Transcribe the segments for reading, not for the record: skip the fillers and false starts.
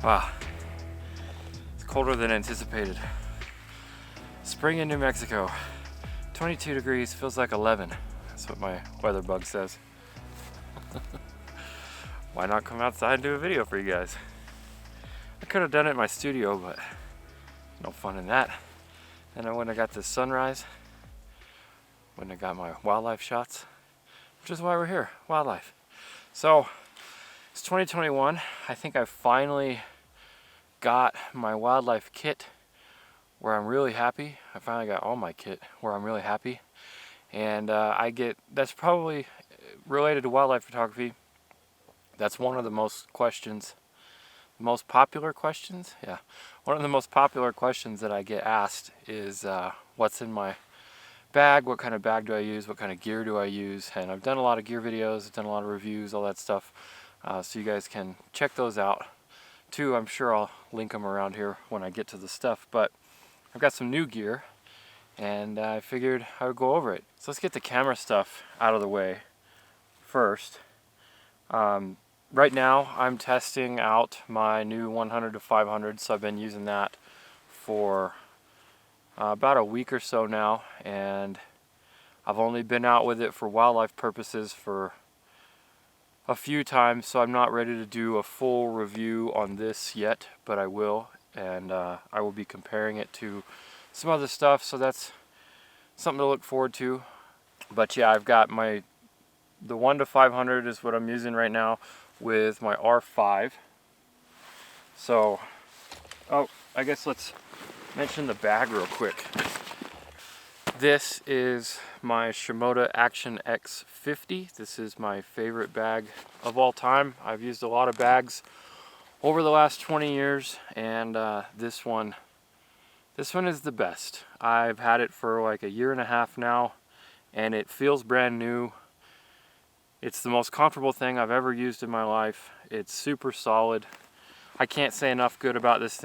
Wow, it's colder than anticipated. Spring in New Mexico, 22 degrees, feels like 11. That's what my weather bug says. Why not come outside and do a video for you guys? I could have done it in my studio, but no fun in that. And I wouldn't have got this sunrise, wouldn't have got my wildlife shots, which is why we're here, wildlife. So, it's 2021. I think I finally got my wildlife kit where I'm really happy. I finally got all my kit where I'm really happy. And that's probably related to wildlife photography. That's one of the most popular questions. Yeah, one of the most popular questions that I get asked is what's in my bag, what kind of bag do I use, what kind of gear do I use. And I've done a lot of gear videos, I've done a lot of reviews, all that stuff. So you guys can check those out too. I'm sure I'll link them around here when I get to the stuff, but I've got some new gear and I figured I would go over it. So let's get the camera stuff out of the way first. Right now I'm testing out my new 100 to 500, so I've been using that for about a week or so now, and I've only been out with it for wildlife purposes for a few times, so I'm not ready to do a full review on this yet, but I will, and I will be comparing it to some other stuff, so that's something to look forward to. But yeah, I've got the 1 to 500 is what I'm using right now with my R5. So, I guess let's mention the bag real quick. This is my Shimoda Action X50. This is my favorite bag of all time. I've used a lot of bags over the last 20 years, and this one is the best. I've had it for like a year and a half now, and it feels brand new. It's the most comfortable thing I've ever used in my life. It's super solid. I can't say enough good about this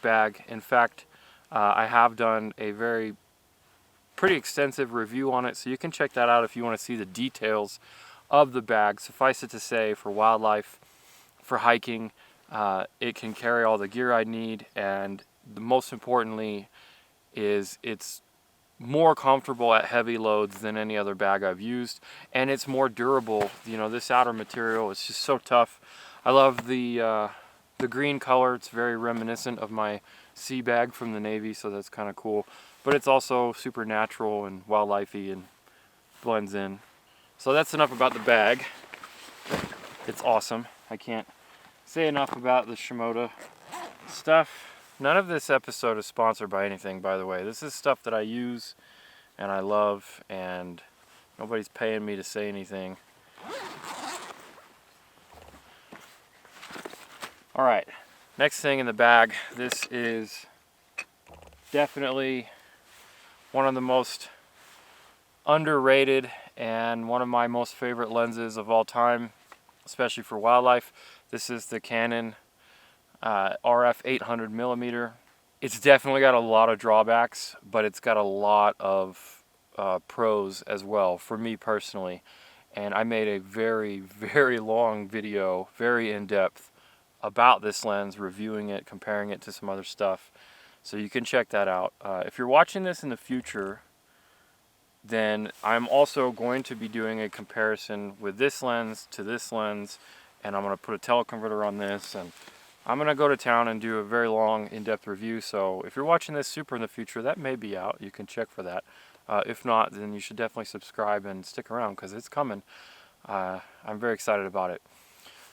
bag. In fact, I have done a pretty extensive review on it, so you can check that out if you want to see the details of the bag. Suffice it to say, for wildlife, for hiking, it can carry all the gear I need, and most importantly is it's more comfortable at heavy loads than any other bag I've used, and it's more durable. You know, this outer material is just so tough. I love the green color. It's very reminiscent of my sea bag from the Navy, so that's kind of cool. But it's also super natural and wildlifey and blends in. So that's enough about the bag. It's awesome. I can't say enough about the Shimoda stuff. None of this episode is sponsored by anything, by the way. This is stuff that I use and I love, and nobody's paying me to say anything. Alright, next thing in the bag. This is definitely one of the most underrated and one of my most favorite lenses of all time, especially for wildlife. This is the Canon RF 800 millimeter. It's definitely got a lot of drawbacks, but it's got a lot of pros as well for me personally. And I made a very, very long video, very in-depth, about this lens, reviewing it, comparing it to some other stuff. So you can check that out. If you're watching this in the future, then I'm also going to be doing a comparison with this lens to this lens, and I'm going to put a teleconverter on this, and I'm going to go to town and do a very long, in-depth review. So if you're watching this super in the future, that may be out. You can check for that. If not, then you should definitely subscribe and stick around, because it's coming. I'm very excited about it.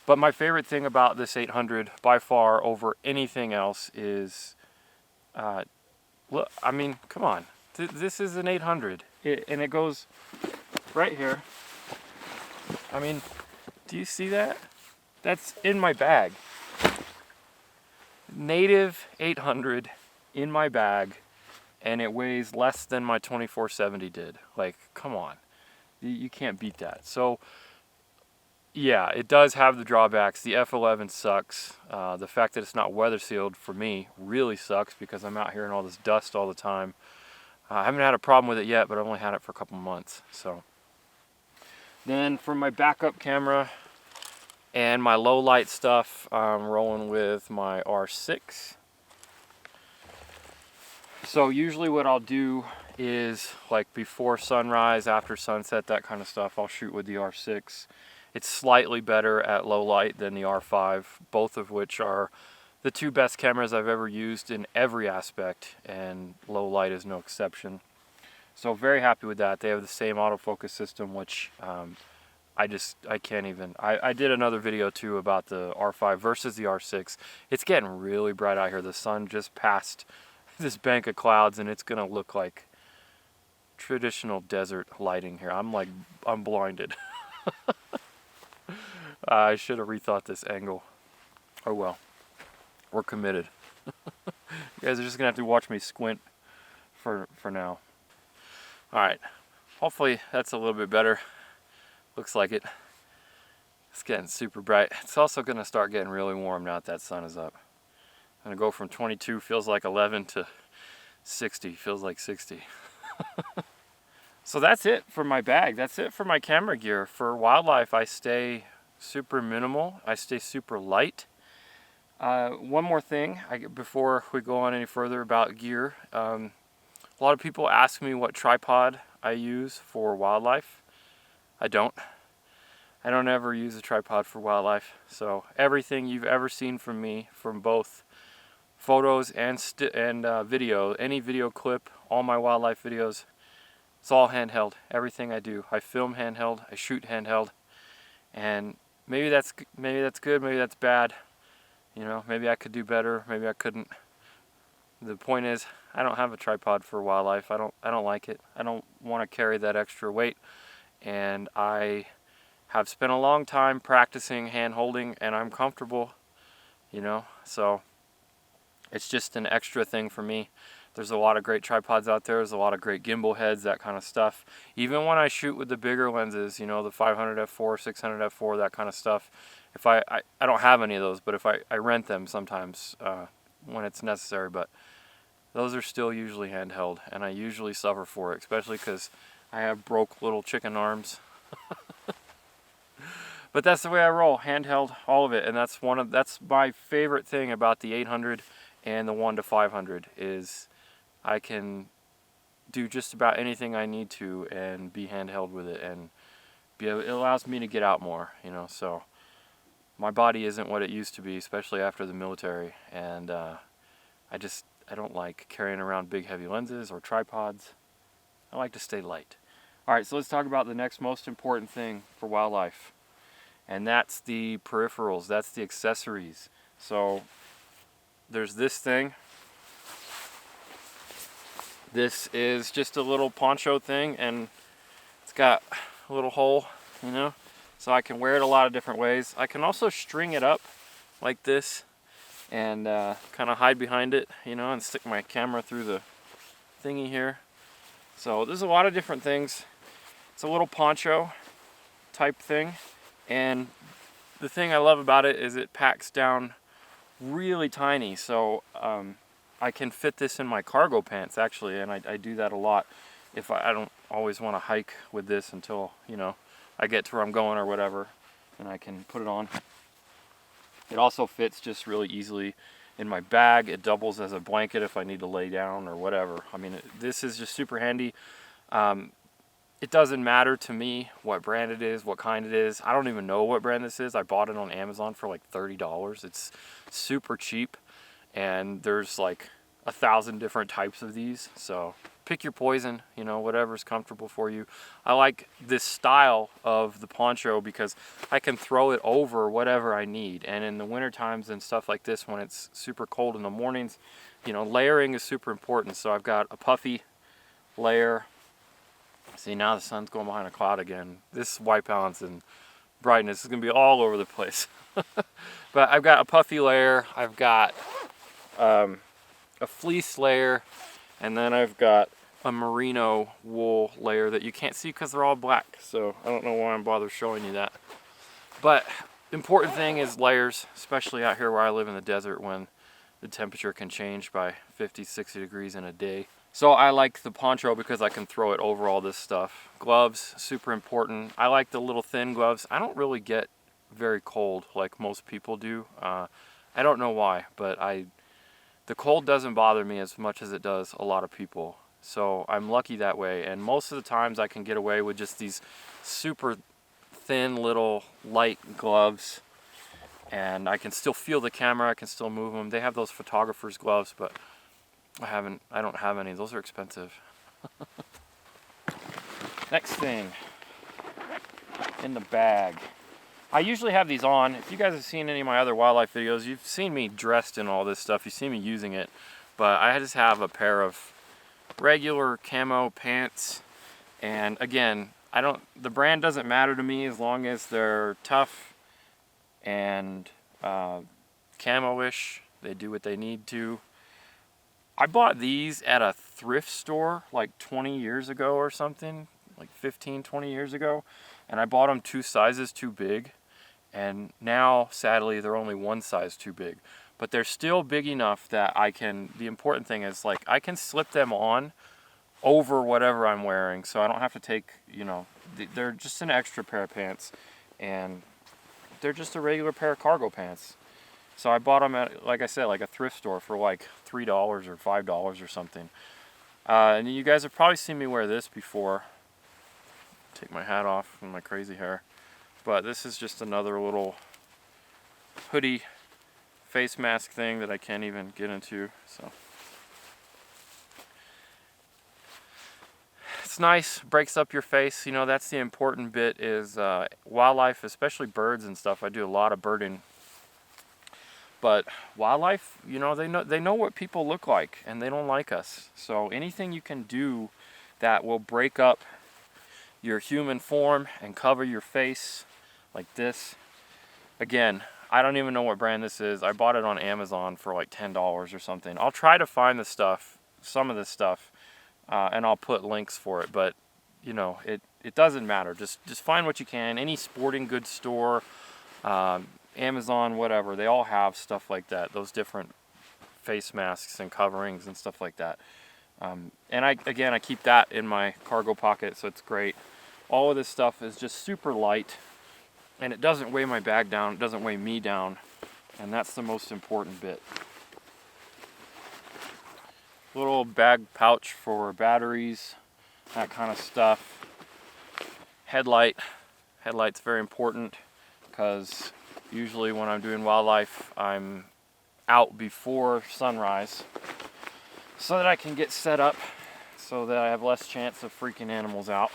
But my favorite thing about this 800 by far over anything else is, look, I mean, come on. This is an 800, and it goes right here. I mean, do you see that? That's in my bag. Native 800 in my bag, and it weighs less than my 2470 did. Like, come on. You can't beat that. So, yeah, it does have the drawbacks. The F11 sucks. The fact that it's not weather sealed for me really sucks, because I'm out here in all this dust all the time. I haven't had a problem with it yet, but I've only had it for a couple months. So then for my backup camera, And my low light stuff, I'm rolling with my R6. So usually what I'll do is like before sunrise, after sunset, that kind of stuff, I'll shoot with the R6. It's slightly better at low light than the R5, both of which are the two best cameras I've ever used in every aspect, and low light is no exception. So very happy with that. They have the same autofocus system, which I can't even. I did another video too about the R5 versus the R6. It's getting really bright out here. The sun just passed this bank of clouds and it's gonna look like traditional desert lighting here. I'm blinded. I should have rethought this angle. Oh well, we're committed. You guys are just gonna have to watch me squint for now. All right, hopefully that's a little bit better. Looks like it. It's getting super bright. It's also gonna start getting really warm now that that sun is up. I'm gonna go from 22 feels like 11 to 60 feels like 60. So that's it for my bag. That's it for my camera gear. For wildlife, I stay super minimal. I stay super light. One more thing before we go on any further about gear. A lot of people ask me what tripod I use for wildlife. I don't ever use a tripod for wildlife. So everything you've ever seen from me, from both photos and video, any video clip, all my wildlife videos, it's all handheld. Everything I do, I film handheld, I shoot handheld, and maybe that's good, maybe that's bad. You know, maybe I could do better, maybe I couldn't. The point is, I don't have a tripod for wildlife. I don't like it. I don't want to carry that extra weight, and I have spent a long time practicing hand holding, and I'm comfortable. You know, so it's just an extra thing for me. There's a lot of great tripods out there. There's a lot of great gimbal heads, that kind of stuff. Even when I shoot with the bigger lenses, you know, the 500 f4, 600 f4, that kind of stuff. If I don't have any of those, but if I rent them sometimes when it's necessary. But those are still usually handheld, and I usually suffer for it, especially because I have broke little chicken arms. But that's the way I roll, handheld, all of it, and that's my favorite thing about the 800 and the 1-500 is I can do just about anything I need to and be handheld with it, and it allows me to get out more, you know. So my body isn't what it used to be, especially after the military, and I don't like carrying around big heavy lenses or tripods. I like to stay light. All right, so let's talk about the next most important thing for wildlife, and that's the peripherals, that's the accessories. So there's this thing. This is just a little poncho thing, and it's got a little hole, you know, so I can wear it a lot of different ways. I can also string it up like this and kind of hide behind it, you know, and stick my camera through the thingy here. So there's a lot of different things. It's a little poncho type thing, and the thing I love about it is it packs down really tiny. So I can fit this in my cargo pants actually, and I do that a lot. If I don't always want to hike with this until, you know, I get to where I'm going or whatever, and I can put it on. It also fits just really easily in my bag. It doubles as a blanket if I need to lay down or whatever. I mean, this is just super handy. It doesn't matter to me what brand it is, what kind it is. I don't even know what brand this is. I bought it on Amazon for like $30. It's super cheap, and there's like 1,000 different types of these. So pick your poison, you know, whatever's comfortable for you. I like this style of the poncho because I can throw it over whatever I need. And in the winter times and stuff like this, when it's super cold in the mornings, you know, layering is super important. So I've got a puffy layer. See, now the sun's going behind a cloud again. This white balance and brightness is going to be all over the place. But I've got a puffy layer, I've got a fleece layer, and then I've got a merino wool layer that you can't see because they're all black. So I don't know why I'm bothered showing you that. But the important thing is layers, especially out here where I live in the desert when the temperature can change by 50, 60 degrees in a day. So I like the poncho because I can throw it over all this stuff. Gloves, super important. I like the little thin gloves. I don't really get very cold like most people do. I don't know why, but the cold doesn't bother me as much as it does a lot of people. So I'm lucky that way, and most of the times I can get away with just these super thin little light gloves, and I can still feel the camera, I can still move them. They have those photographer's gloves, but I don't have any. Those are expensive. Next thing in the bag. I usually have these on. If you guys have seen any of my other wildlife videos, you've seen me dressed in all this stuff. You've seen me using it. But I just have a pair of regular camo pants. And again, the brand doesn't matter to me as long as they're tough and camo-ish. They do what they need to. I bought these at a thrift store like 20 years ago or something, like 15, 20 years ago. And I bought them 2 sizes too big. And now, sadly, they're only 1 size too big. But they're still big enough that the important thing is, like, I can slip them on over whatever I'm wearing. So I don't have to take, they're just an extra pair of pants. And they're just a regular pair of cargo pants. So I bought them at, like I said, like a thrift store for like $3 or $5 or something. And you guys have probably seen me wear this before. Take my hat off and my crazy hair. But this is just another little hoodie face mask thing that I can't even get into. So it's nice, breaks up your face. That's the important bit is wildlife, especially birds and stuff. I do a lot of birding. But wildlife, they know what people look like, and they don't like us. So anything you can do that will break up your human form and cover your face like this. Again, I don't even know what brand this is. I bought it on Amazon for like $10 or something. I'll try to find some of this stuff, and I'll put links for it. But it doesn't matter. Just find what you can. Any sporting goods store, Amazon, whatever, they all have stuff like that. Those different face masks and coverings and stuff like that. And I keep that in my cargo pocket, so it's great. All of this stuff is just super light, and it doesn't weigh my bag down, it doesn't weigh me down, and that's the most important bit. Little bag pouch for batteries, that kind of stuff. Headlight's very important, because usually when I'm doing wildlife, I'm out before sunrise, so that I can get set up, so that I have less chance of freaking animals out,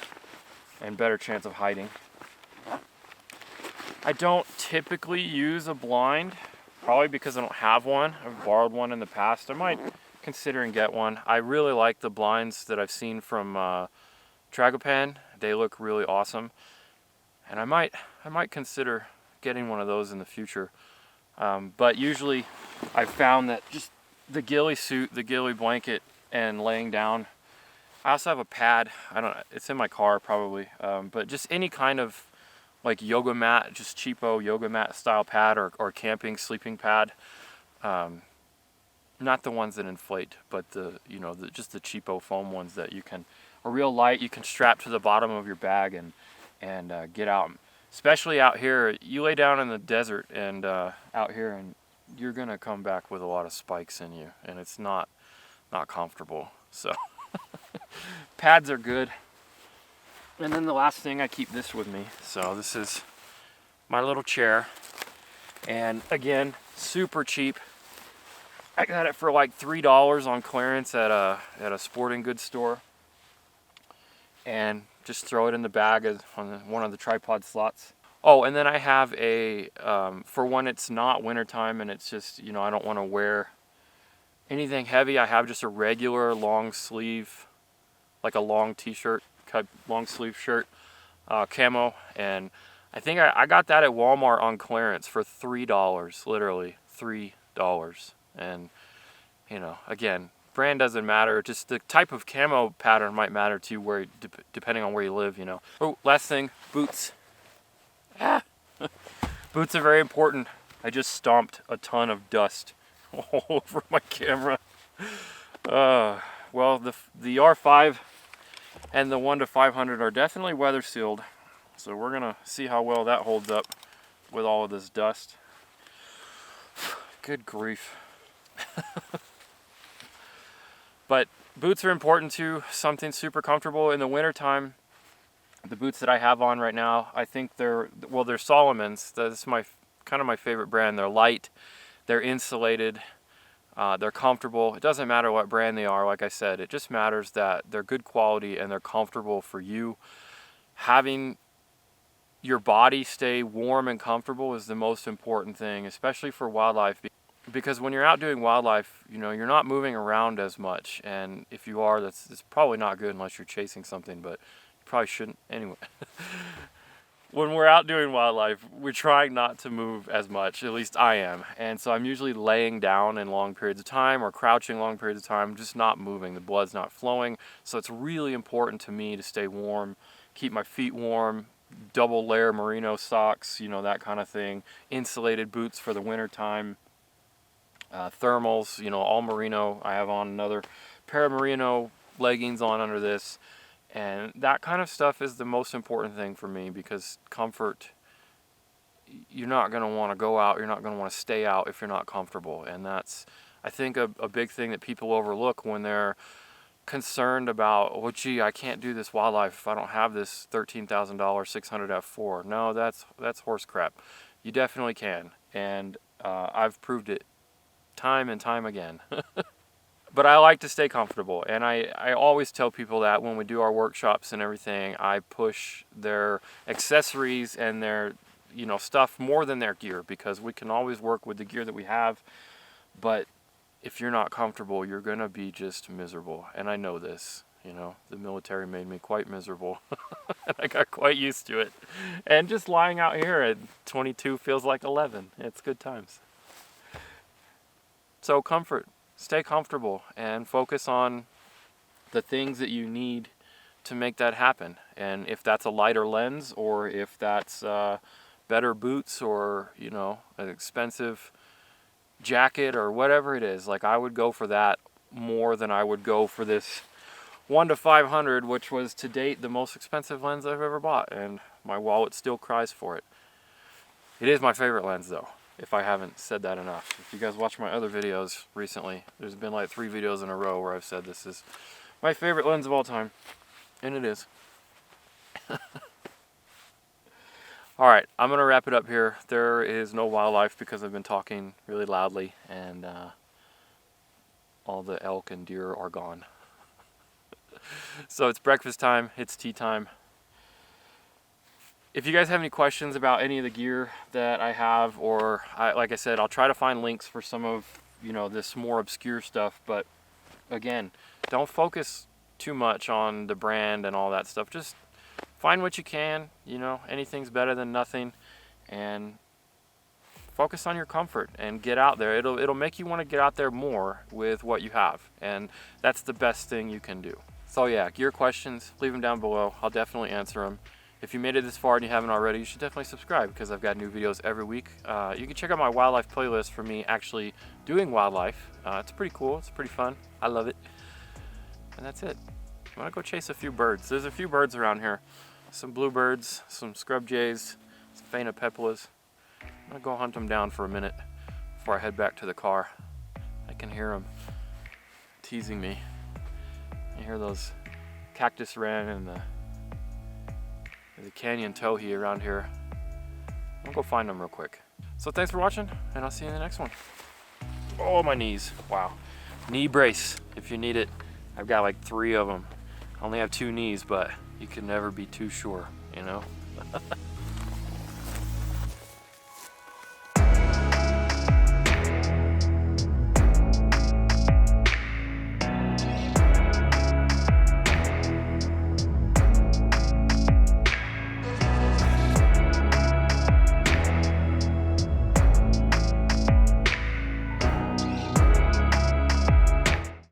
and better chance of hiding. I don't typically use a blind, probably because I don't have one. I've borrowed one in the past. I might consider and get one. I really like the blinds that I've seen from Tragopan. They look really awesome, and I might consider getting one of those in the future. But usually I've found that just the ghillie suit, the ghillie blanket, and laying down. I also have a pad. It's in my car probably, but just any kind of like yoga mat, just cheapo yoga mat style pad, or camping sleeping pad. Not the ones that inflate, but just the cheapo foam ones that are real light. You can strap to the bottom of your bag and get out. Especially out here, you lay down in the desert and out here, and you're gonna come back with a lot of spikes in you, and it's not comfortable. So pads are good. And then the last thing, I keep this with me. So this is my little chair, and again, super cheap. I got it for like $3 on clearance at a sporting goods store, and just throw it in the bag on one of the tripod slots. Oh, and then I have for when it's not wintertime and it's just, I don't want to wear anything heavy, I have just a regular long sleeve, like a long t-shirt, long sleeve shirt, camo. And I think I got that at Walmart on clearance for $3, literally $3. And, again, brand doesn't matter, just the type of camo pattern might matter to you depending on where you live. Oh, last thing, boots. Boots are very important. I just stomped a ton of dust all over my camera. Well, the R5 and the 1 to 500 are definitely weather sealed, so we're gonna see how well that holds up with all of this dust. Good grief. But boots are important too. Something super comfortable in the wintertime. The boots that I have on right now, I think they're Solomon's. That's kind of my favorite brand. They're light, they're insulated, they're comfortable. It doesn't matter what brand they are, like I said. It just matters that they're good quality and they're comfortable for you. Having your body stay warm and comfortable is the most important thing, especially for wildlife. Because when you're out doing wildlife, you know, you're not moving around as much. And if you are, that's probably not good unless you're chasing something, but you probably shouldn't anyway. When we're out doing wildlife, we're trying not to move as much, at least I am. And so I'm usually laying down in long periods of time or crouching long periods of time, just not moving. The blood's not flowing. So it's really important to me to stay warm, keep my feet warm, double layer merino socks, you know, that kind of thing. Insulated boots for the winter time. Thermals, you know, all merino. I have on another pair of merino leggings on under this, and that kind of stuff is the most important thing for me, because comfort, you're not going to want to go out, you're not going to want to stay out if you're not comfortable. And that's, I think, a big thing that people overlook when they're concerned about, well, gee, I can't do this wildlife if I don't have this $13,000 600 F4. No, that's horse crap. You definitely can, and I've proved it time and time again. But I like to stay comfortable, and I always tell people that when we do our workshops and everything, I push their accessories and their, you know, stuff more than their gear, because we can always work with the gear that we have, but if you're not comfortable, you're gonna be just miserable. And I know this, you know, the military made me quite miserable. And I got quite used to it, and just lying out here at 22 feels like 11. It's good times. So comfort, stay comfortable, and focus on the things that you need to make that happen. And if that's a lighter lens, or if that's better boots, or, you know, an expensive jacket, or whatever it is, like, I would go for that more than I would go for this 1-to-500, which was to date the most expensive lens I've ever bought, and my wallet still cries for it. It is my favorite lens though, if I haven't said that enough. If you guys watch my other videos recently, there's been like 3 videos in a row where I've said this is my favorite lens of all time. And it is. Alright, I'm going to wrap it up here. There is no wildlife because I've been talking really loudly, and all the elk and deer are gone. So it's breakfast time, it's tea time. If you guys have any questions about any of the gear that I have, or like I said, I'll try to find links for some of, you know, this more obscure stuff. But again, don't focus too much on the brand and all that stuff. Just find what you can, you know, anything's better than nothing, and focus on your comfort and get out there. It'll make you want to get out there more with what you have, and that's the best thing you can do. So yeah, gear questions, leave them down below. I'll definitely answer them. If you made it this far and you haven't already, you should definitely subscribe, because I've got new videos every week. You can check out my wildlife playlist for me actually doing wildlife. It's pretty cool. It's pretty fun. I love it. And that's it. I'm going to go chase a few birds. There's a few birds around here. Some bluebirds, some scrub jays, some phainopeplas. I'm going to go hunt them down for a minute before I head back to the car. I can hear them teasing me. I hear those cactus wren and the canyon towhee around here. I'll go find them real quick. So thanks for watching, and I'll see you in the next one. Oh, my knees. Wow. Knee brace if you need it. I've got like 3 of them. I only have 2 knees, but you can never be too sure, you know?